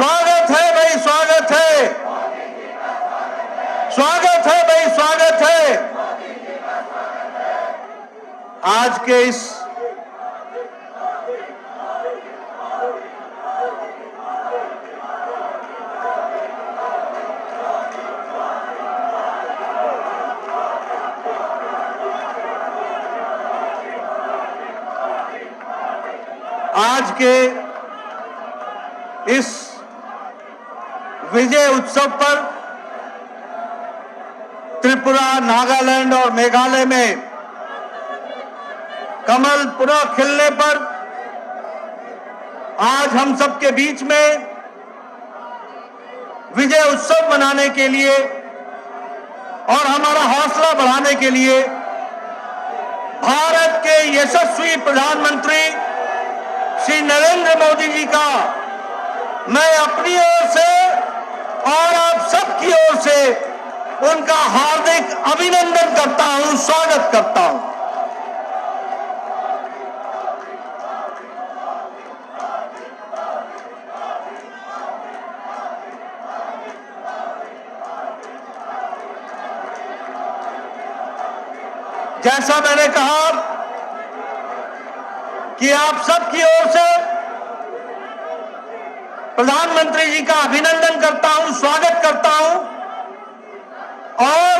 स्वागत है भाई, स्वागत है, स्वागत है भाई, स्वागत है। आज के इस विजय उत्सव पर त्रिपुरा, नागालैंड और मेघालय में कमल पुनः खिलने पर आज हम सबके बीच में विजय उत्सव मनाने के लिए और हमारा हौसला बढ़ाने के लिए भारत के यशस्वी प्रधानमंत्री श्री नरेंद्र मोदी जी का मैं अपनी ओर से और आप सबकी ओर से उनका हार्दिक अभिनंदन करता हूं, स्वागत करता हूं। जैसा मैंने कहा कि आप सबकी ओर से प्रधानमंत्री जी का अभिनंदन करता हूं, स्वागत करता हूं और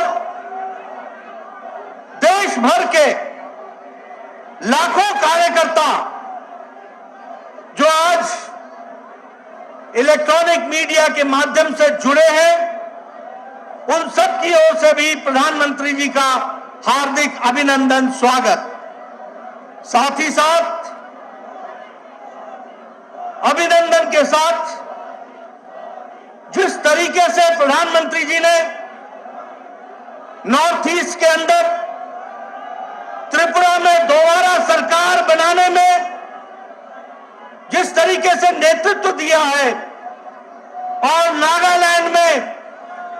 देश भर के लाखों कार्यकर्ता जो आज इलेक्ट्रॉनिक मीडिया के माध्यम से जुड़े हैं, उन सब की ओर से भी प्रधानमंत्री जी का हार्दिक अभिनंदन, स्वागत। साथ ही साथ अभिनंदन के साथ जिस तरीके से प्रधानमंत्री जी ने नॉर्थ ईस्ट के अंदर त्रिपुरा में दोबारा सरकार बनाने में जिस तरीके से नेतृत्व दिया है और नागालैंड में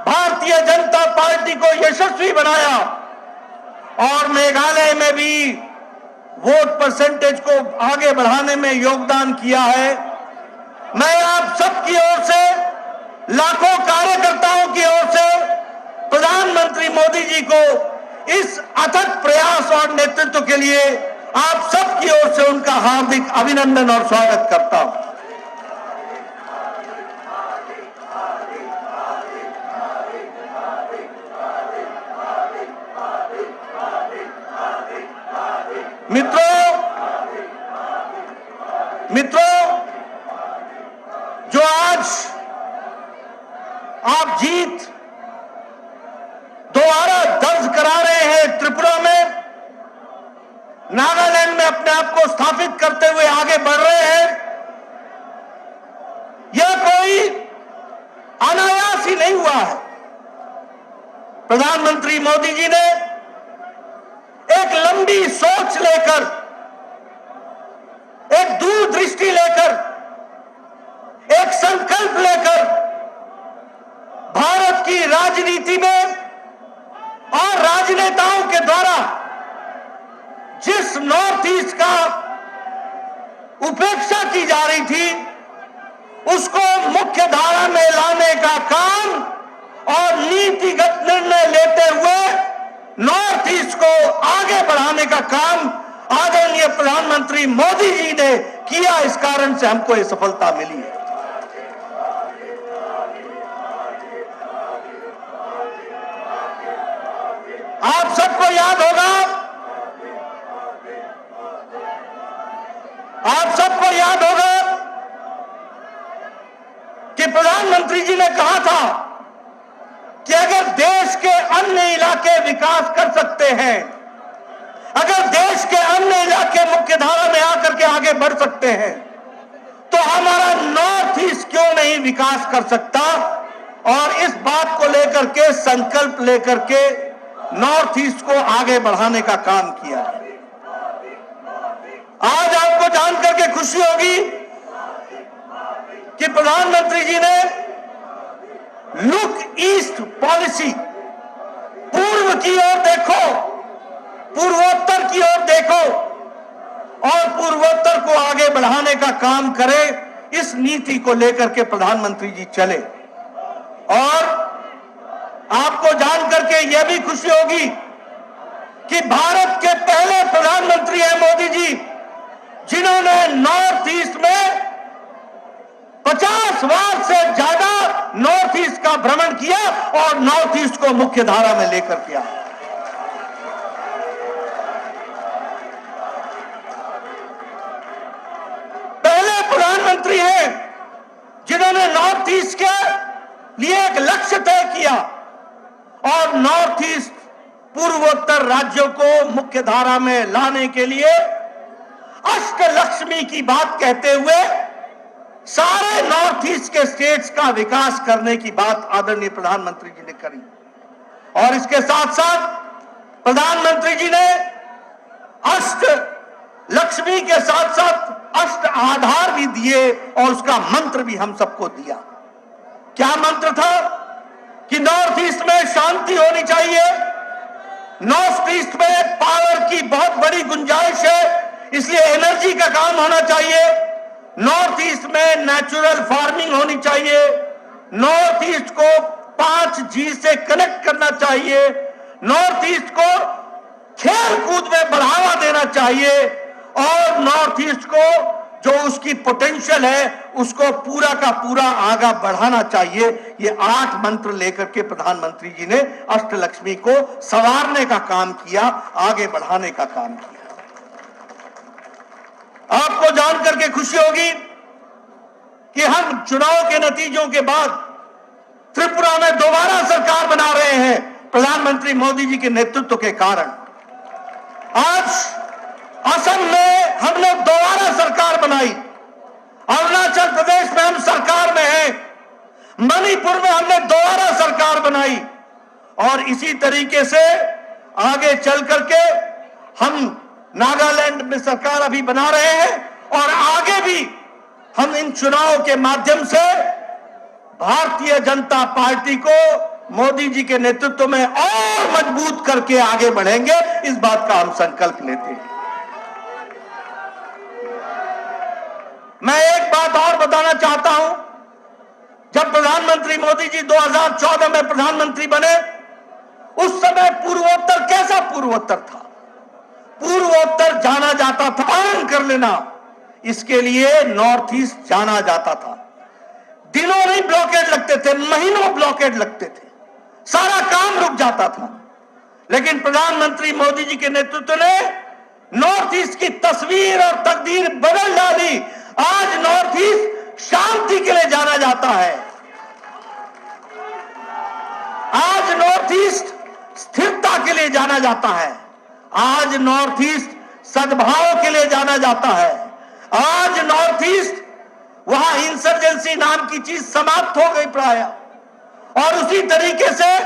भारतीय जनता पार्टी को यशस्वी बनाया और मेघालय में भी वोट परसेंटेज को आगे बढ़ाने में योगदान किया है, मैं आप सबकी ओर से, लाखों कार्यकर्ताओं की ओर से प्रधानमंत्री मोदी जी को इस अथक प्रयास और नेतृत्व के लिए आप सबकी ओर से उनका हार्दिक अभिनंदन और स्वागत करता हूं। मित्रों, जो आज आप जीत दोबारा दर्ज करा रहे हैं त्रिपुरा में, नागालैंड में अपने आप को स्थापित करते हुए आगे बढ़ रहे हैं, यह कोई अनायास ही नहीं हुआ है। प्रधानमंत्री मोदी जी ने एक लंबी सोच लेकर, एक दूरदृष्टि लेकर, एक संकल्प लेकर भारत की राजनीति में और राजनेताओं के द्वारा जिस नॉर्थ ईस्ट का उपेक्षा की जा रही थी, उसको मुख्य धारा में लाने का काम और नीतिगत निर्णय लेते हुए नॉर्थ ईस्ट को आगे बढ़ाने का काम आदरणीय प्रधानमंत्री मोदी जी ने किया। इस कारण से हमको ये सफलता मिली है। आप सबको याद होगा, आप सबको याद होगा कि प्रधानमंत्री जी ने कहा था कि अगर देश के अन्य इलाके विकास कर सकते हैं, अगर देश के अन्य इलाके मुख्य धारा में आकर के आगे बढ़ सकते हैं, तो हमारा नॉर्थ ईस्ट क्यों नहीं विकास कर सकता। और इस बात को लेकर के, संकल्प लेकर के नॉर्थ ईस्ट को आगे बढ़ाने का काम किया है। आज आपको जानकर के खुशी होगी कि प्रधानमंत्री जी ने लुक ईस्ट पॉलिसी, पूर्व की ओर देखो, पूर्वोत्तर की ओर देखो और पूर्वोत्तर को आगे बढ़ाने का काम करे, इस नीति को लेकर के प्रधानमंत्री जी चले। और आपको जानकर के यह भी खुशी होगी कि भारत के पहले प्रधानमंत्री हैं मोदी जी, जिन्होंने नॉर्थ ईस्ट में 50 बार से ज्यादा नॉर्थ ईस्ट का भ्रमण किया और नॉर्थ ईस्ट को मुख्य धारा में लेकर के आया। पहले प्रधानमंत्री हैं जिन्होंने नॉर्थ ईस्ट के लिए एक लक्ष्य तय किया और नॉर्थ ईस्ट पूर्वोत्तर राज्यों को मुख्य धारा में लाने के लिए अष्टलक्ष्मी की बात कहते हुए सारे नॉर्थ ईस्ट के स्टेट्स का विकास करने की बात आदरणीय प्रधानमंत्री जी ने करी। और इसके साथ साथ प्रधानमंत्री जी ने अष्ट लक्ष्मी के साथ साथ अष्ट आधार भी दिए और उसका मंत्र भी हम सबको दिया। क्या मंत्र था? कि नॉर्थ ईस्ट में शांति होनी चाहिए, नॉर्थ ईस्ट में पावर की बहुत बड़ी गुंजाइश है, इसलिए एनर्जी का काम होना चाहिए, नॉर्थ ईस्ट में नेचुरल फार्मिंग होनी चाहिए, नॉर्थ ईस्ट को 5G से कनेक्ट करना चाहिए, नॉर्थ ईस्ट को खेल कूद में बढ़ावा देना चाहिए और नॉर्थ ईस्ट को जो उसकी पोटेंशियल है उसको पूरा का पूरा आगे बढ़ाना चाहिए। ये 8 मंत्र लेकर के प्रधानमंत्री जी ने अष्टलक्ष्मी को संवारने का काम किया, आगे बढ़ाने का काम किया। आपको जानकर के खुशी होगी कि हम चुनाव के नतीजों के बाद त्रिपुरा में दोबारा सरकार बना रहे हैं प्रधानमंत्री मोदी जी के नेतृत्व के कारण। आज असम में हमने दोबारा सरकार बनाई, अरुणाचल प्रदेश में हम सरकार में हैं, मणिपुर में हमने दोबारा सरकार बनाई और इसी तरीके से आगे चल करके हम नागालैंड में सरकार अभी बना रहे हैं और आगे भी हम इन चुनाव के माध्यम से भारतीय जनता पार्टी को मोदी जी के नेतृत्व में और मजबूत करके आगे बढ़ेंगे, इस बात का हम संकल्प लेते हैं। मैं एक बात और बताना चाहता हूं, जब प्रधानमंत्री मोदी जी 2014 में प्रधानमंत्री बने उस समय पूर्वोत्तर कैसा पूर्वोत्तर था? पूर्वोत्तर जाना जाता था, पालन कर लेना, इसके लिए नॉर्थ ईस्ट जाना जाता था। दिनों नहीं ब्लॉकेड लगते थे, महीनों ब्लॉकेड लगते थे, सारा काम रुक जाता था। लेकिन प्रधानमंत्री मोदी जी के नेतृत्व ने नॉर्थ ईस्ट की तस्वीर और तकदीर बदल डाली। आज नॉर्थ ईस्ट शांति के लिए जाना जाता है, आज नॉर्थ ईस्ट स्थिरता के लिए जाना जाता है, आज नॉर्थ ईस्ट सद्भाव के लिए जाना जाता है, आज नॉर्थ ईस्ट वहां इंसर्जेंसी नाम की चीज समाप्त हो गई प्राय। और उसी तरीके से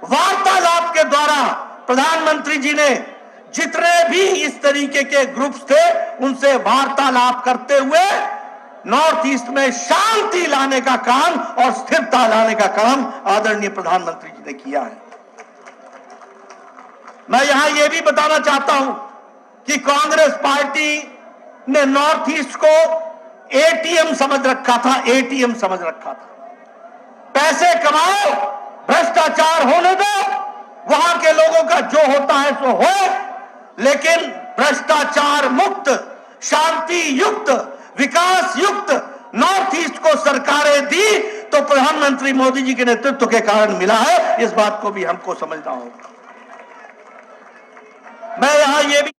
वार्तालाप के द्वारा प्रधानमंत्री जी ने जितने भी इस तरीके के ग्रुप्स थे उनसे वार्तालाप करते हुए नॉर्थ ईस्ट में शांति लाने का काम और स्थिरता लाने का काम आदरणीय प्रधानमंत्री जी ने किया है। मैं यहां यह भी बताना चाहता हूं कि कांग्रेस पार्टी ने नॉर्थ ईस्ट को एटीएम समझ रखा था, एटीएम समझ रखा था। पैसे कमाओ, भ्रष्टाचार होने दो, वहां के लोगों का जो होता है सो हो, लेकिन भ्रष्टाचार मुक्त, शांति युक्त, विकास युक्त नॉर्थ ईस्ट को सरकारें दी तो प्रधानमंत्री मोदी जी के नेतृत्व के कारण मिला है। इस बात को भी हमको समझना होगा। मैं यहां ये भी